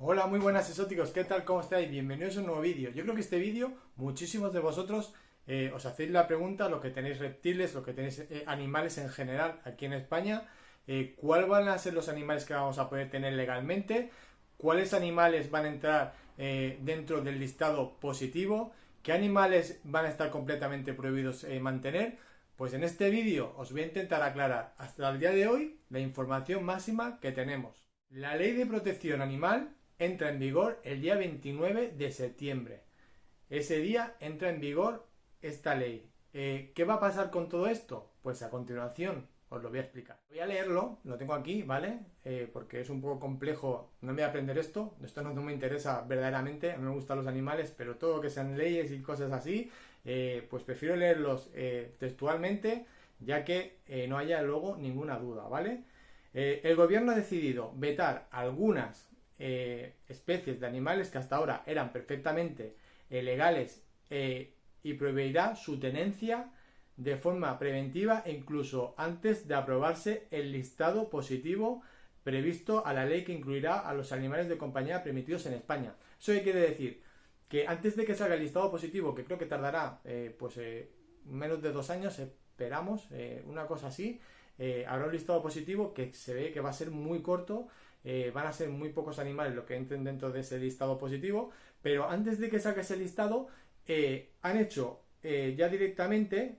Hola, muy buenas exóticos, ¿qué tal? ¿Cómo estáis? Bienvenidos a un nuevo vídeo. Yo creo que este vídeo, muchísimos de vosotros os hacéis la pregunta, lo que tenéis reptiles, lo que tenéis animales en general aquí en España, ¿cuáles van a ser los animales que vamos a poder tener legalmente? ¿Cuáles animales van a entrar dentro del listado positivo? ¿Qué animales van a estar completamente prohibidos mantener? Pues en este vídeo os voy a intentar aclarar hasta el día de hoy la información máxima que tenemos. La Ley de Protección Animal entra en vigor el día 29 de septiembre. Ese día entra en vigor esta ley. ¿Qué va a pasar con todo esto? Pues a continuación os lo voy a explicar. Voy a leerlo, lo tengo aquí, ¿vale? Porque es un poco complejo, no me voy a aprender esto no me interesa verdaderamente, a mí me gustan los animales, pero todo lo que sean leyes y cosas así, pues prefiero leerlos textualmente, ya que no haya luego ninguna duda, ¿vale? El gobierno ha decidido vetar algunas especies de animales que hasta ahora eran perfectamente legales y prohibirá su tenencia de forma preventiva e incluso antes de aprobarse el listado positivo previsto a la ley que incluirá a los animales de compañía permitidos en España. ¿Eso qué quiere decir? Que antes de que salga el listado positivo, que creo que tardará menos de 2 años, esperamos, una cosa así, habrá un listado positivo que se ve que va a ser muy corto, van a ser muy pocos animales los que entren dentro de ese listado positivo, pero antes de que saque ese listado, han hecho ya directamente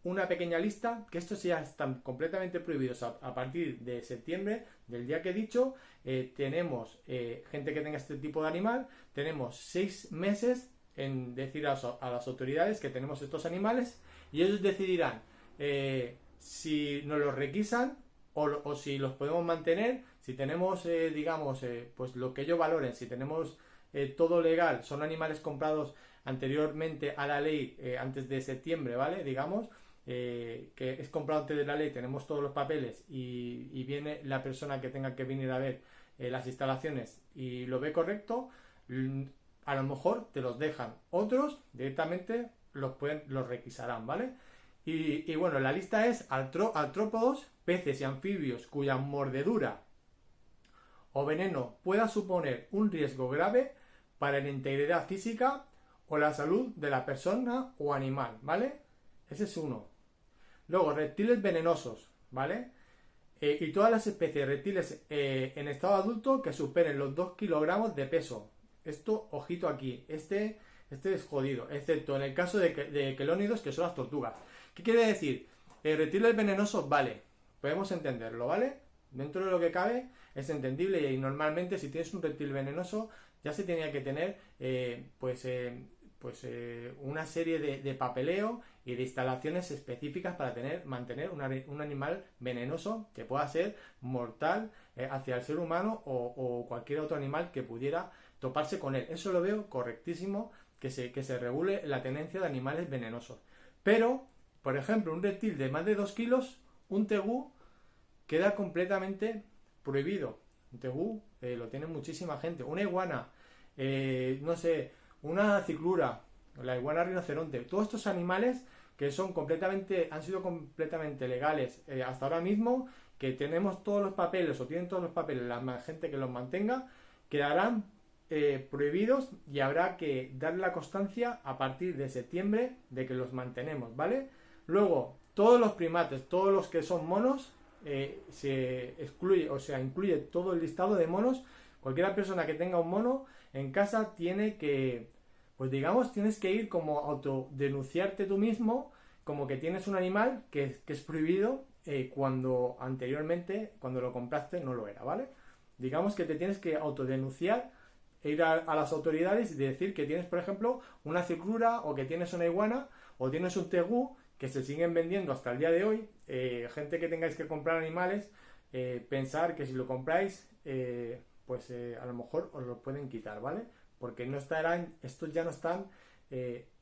una pequeña lista, que estos ya están completamente prohibidos a partir de septiembre, del día que he dicho. Tenemos gente que tenga este tipo de animal, tenemos 6 meses en decir a las autoridades que tenemos estos animales y ellos decidirán si nos los requisan o si los podemos mantener, si tenemos, pues lo que ellos valoren, si tenemos todo legal, son animales comprados anteriormente a la ley, antes de septiembre, ¿vale? Digamos, que es comprado antes de la ley, tenemos todos los papeles y viene la persona que tenga que venir a ver las instalaciones y lo ve correcto, a lo mejor te los dejan. Otros directamente los requisarán, ¿vale? Y bueno, la lista es artrópodos, peces y anfibios cuya mordedura o veneno pueda suponer un riesgo grave para la integridad física o la salud de la persona o animal, ¿vale? Ese es uno. Luego, reptiles venenosos, ¿vale? Y todas las especies de reptiles en estado adulto que superen los 2 kilogramos de peso. Esto, ojito aquí, este es jodido, excepto en el caso de quelónidos, que son las tortugas. ¿Qué quiere decir? Reptiles venenosos, vale, podemos entenderlo, ¿vale? Dentro de lo que cabe es entendible y normalmente si tienes un reptil venenoso ya se tenía que tener una serie de papeleo y de instalaciones específicas para mantener un animal venenoso que pueda ser mortal hacia el ser humano o cualquier otro animal que pudiera toparse con él. Eso lo veo correctísimo, que se regule la tenencia de animales venenosos. Pero, por ejemplo, un reptil de más de 2 kilos, un tegú, queda completamente prohibido. Un tegú lo tiene muchísima gente. Una iguana, no sé, una ciclura, la iguana rinoceronte, todos estos animales que han sido completamente legales hasta ahora mismo, que tenemos todos los papeles o tienen todos los papeles, la gente que los mantenga, quedarán prohibidos y habrá que darle la constancia a partir de septiembre de que los mantenemos, ¿vale? Luego, todos los primates, todos los que son monos, se excluye, o sea, incluye todo el listado de monos. Cualquier persona que tenga un mono en casa tiene que, pues digamos, tienes que ir como autodenunciarte tú mismo, como que tienes un animal que es prohibido cuando anteriormente, cuando lo compraste, no lo era, ¿vale? Digamos que te tienes que autodenunciar e ir a las autoridades y decir que tienes, por ejemplo, una ciclura o que tienes una iguana o tienes un tegú que se siguen vendiendo hasta el día de hoy. Gente que tengáis que comprar animales, pensar que si lo compráis, a lo mejor os lo pueden quitar, ¿vale? Porque no estarán, estos ya no están,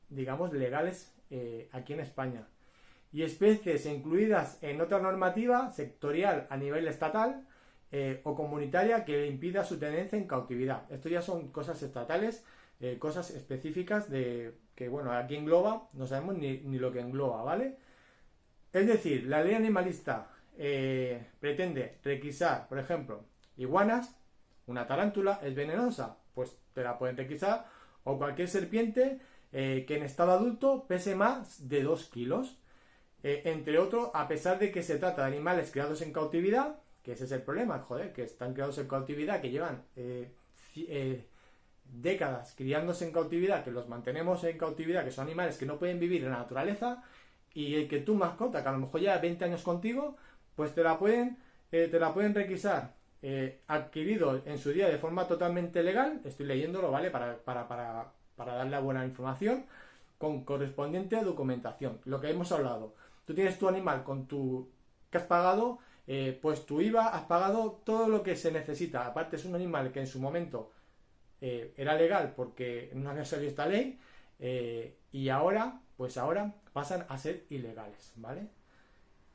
digamos, legales aquí en España. Y especies incluidas en otra normativa sectorial a nivel estatal o comunitaria que le impida su tenencia en cautividad. Esto ya son cosas estatales, cosas específicas que, bueno, aquí engloba, no sabemos ni lo que engloba, ¿vale? Es decir, la ley animalista pretende requisar, por ejemplo, iguanas Una tarántula es venenosa, pues te la pueden requisar, o cualquier serpiente que en estado adulto pese más de 2 kilos. Entre otros, a pesar de que se trata de animales criados en cautividad, que ese es el problema, joder, que están criados en cautividad, que llevan décadas criándose en cautividad, que los mantenemos en cautividad, que son animales que no pueden vivir en la naturaleza, y el que tu mascota, que a lo mejor lleva 20 años contigo, pues te la pueden requisar. Adquirido en su día de forma totalmente legal, estoy leyéndolo, ¿vale? Para darle la buena información, con correspondiente documentación. Lo que hemos hablado. Tú tienes tu animal que has pagado, pues tu IVA, has pagado todo lo que se necesita. Aparte es un animal que en su momento era legal porque no había salido esta ley, y ahora pasan a ser ilegales, ¿vale?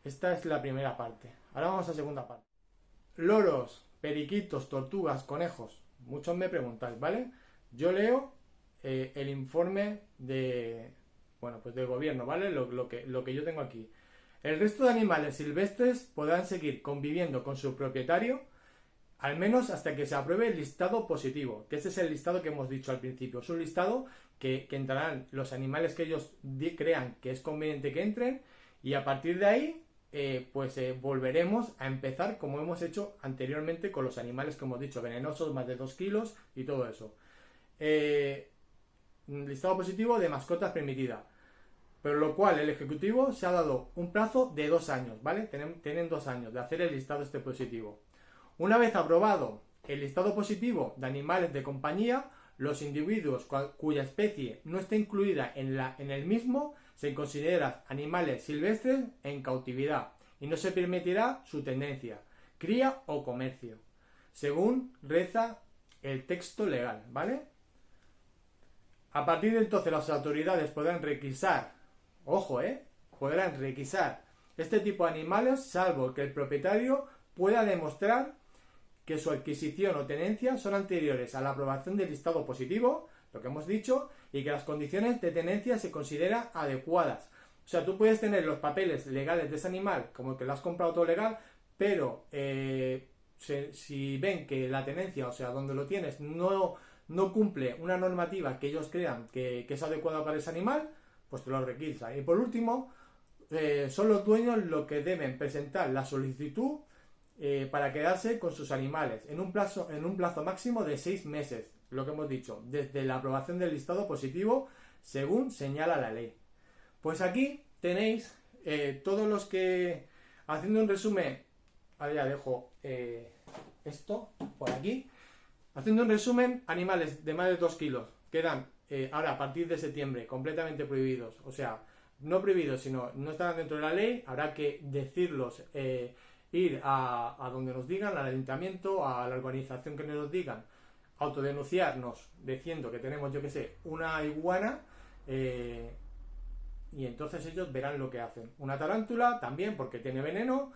Esta es la primera parte. Ahora vamos a la segunda parte. Loros, periquitos, tortugas, conejos. Muchos me preguntáis, ¿vale? Yo leo el informe del gobierno, ¿vale? Lo que yo tengo aquí. El resto de animales silvestres podrán seguir conviviendo con su propietario, al menos hasta que se apruebe el listado positivo, que ese es el listado que hemos dicho al principio. Es un listado que entrarán los animales que ellos crean que es conveniente que entren, y a partir de ahí volveremos a empezar como hemos hecho anteriormente con los animales que hemos dicho, venenosos, más de 2 kilos y todo eso. Listado positivo de mascotas permitida, pero lo cual el Ejecutivo se ha dado un plazo de 2 años, ¿vale? Tienen 2 años de hacer el listado positivo. Una vez aprobado el listado positivo de animales de compañía, los individuos cuya especie no esté incluida en el mismo se consideran animales silvestres en cautividad y no se permitirá su tenencia, cría o comercio, según reza el texto legal, ¿vale? A partir de entonces las autoridades podrán requisar, ojo, podrán requisar este tipo de animales salvo que el propietario pueda demostrar que su adquisición o tenencia son anteriores a la aprobación del listado positivo, lo que hemos dicho, y que las condiciones de tenencia se consideran adecuadas. O sea, tú puedes tener los papeles legales de ese animal como que lo has comprado todo legal, pero si ven que la tenencia, o sea, donde lo tienes, no cumple una normativa que ellos crean que es adecuada para ese animal, pues te lo requisan. Y por último, son los dueños los que deben presentar la solicitud para quedarse con sus animales en un plazo máximo de 6 meses, lo que hemos dicho, desde la aprobación del listado positivo, según señala la ley. Pues aquí tenéis todos los que, haciendo un resumen, ahora ya dejo esto por aquí, haciendo un resumen, animales de más de 2 kilos quedan ahora a partir de septiembre completamente prohibidos, o sea, no prohibidos, sino no están dentro de la ley, habrá que decirlos, ir a donde nos digan, al ayuntamiento, a la organización que nos digan, autodenunciarnos diciendo que tenemos, yo que sé, una iguana, y entonces ellos verán lo que hacen. Una tarántula también porque tiene veneno,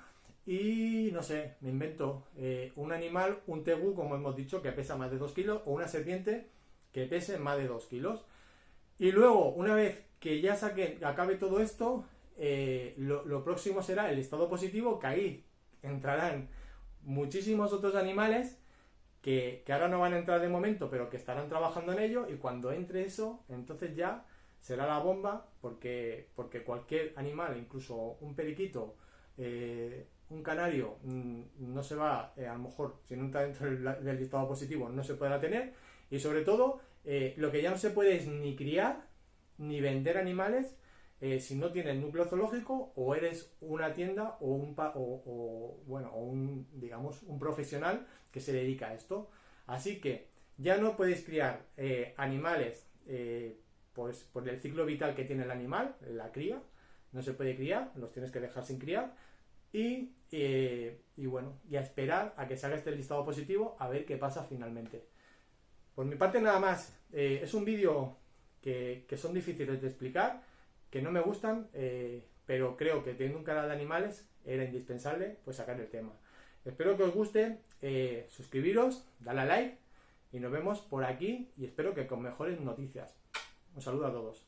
y no sé, me invento un animal, un tebú, como hemos dicho, que pesa más de 2 kilos, o una serpiente que pese más de 2 kilos. Y luego, una vez que ya acabe todo esto, lo próximo será el listado positivo, que ahí entrarán muchísimos otros animales que ahora no van a entrar de momento, pero que estarán trabajando en ello, y cuando entre eso, entonces ya será la bomba, porque cualquier animal, incluso un periquito, un canario, no se va, a lo mejor, si no entra dentro del listado positivo, no se podrá tener, y sobre todo, lo que ya no se puede es ni criar, ni vender animales, si no tienes núcleo zoológico, o eres una tienda o un profesional que se dedica a esto. Así que ya no podéis criar animales pues por el ciclo vital que tiene el animal, la cría, no se puede criar, los tienes que dejar sin criar, y a esperar a que salga este listado positivo a ver qué pasa finalmente. Por mi parte nada más, es un vídeo que son difíciles de explicar, que no me gustan, pero creo que teniendo un canal de animales era indispensable pues sacar el tema. Espero que os guste, suscribiros, dale a like y nos vemos por aquí, y espero que con mejores noticias. Un saludo a todos.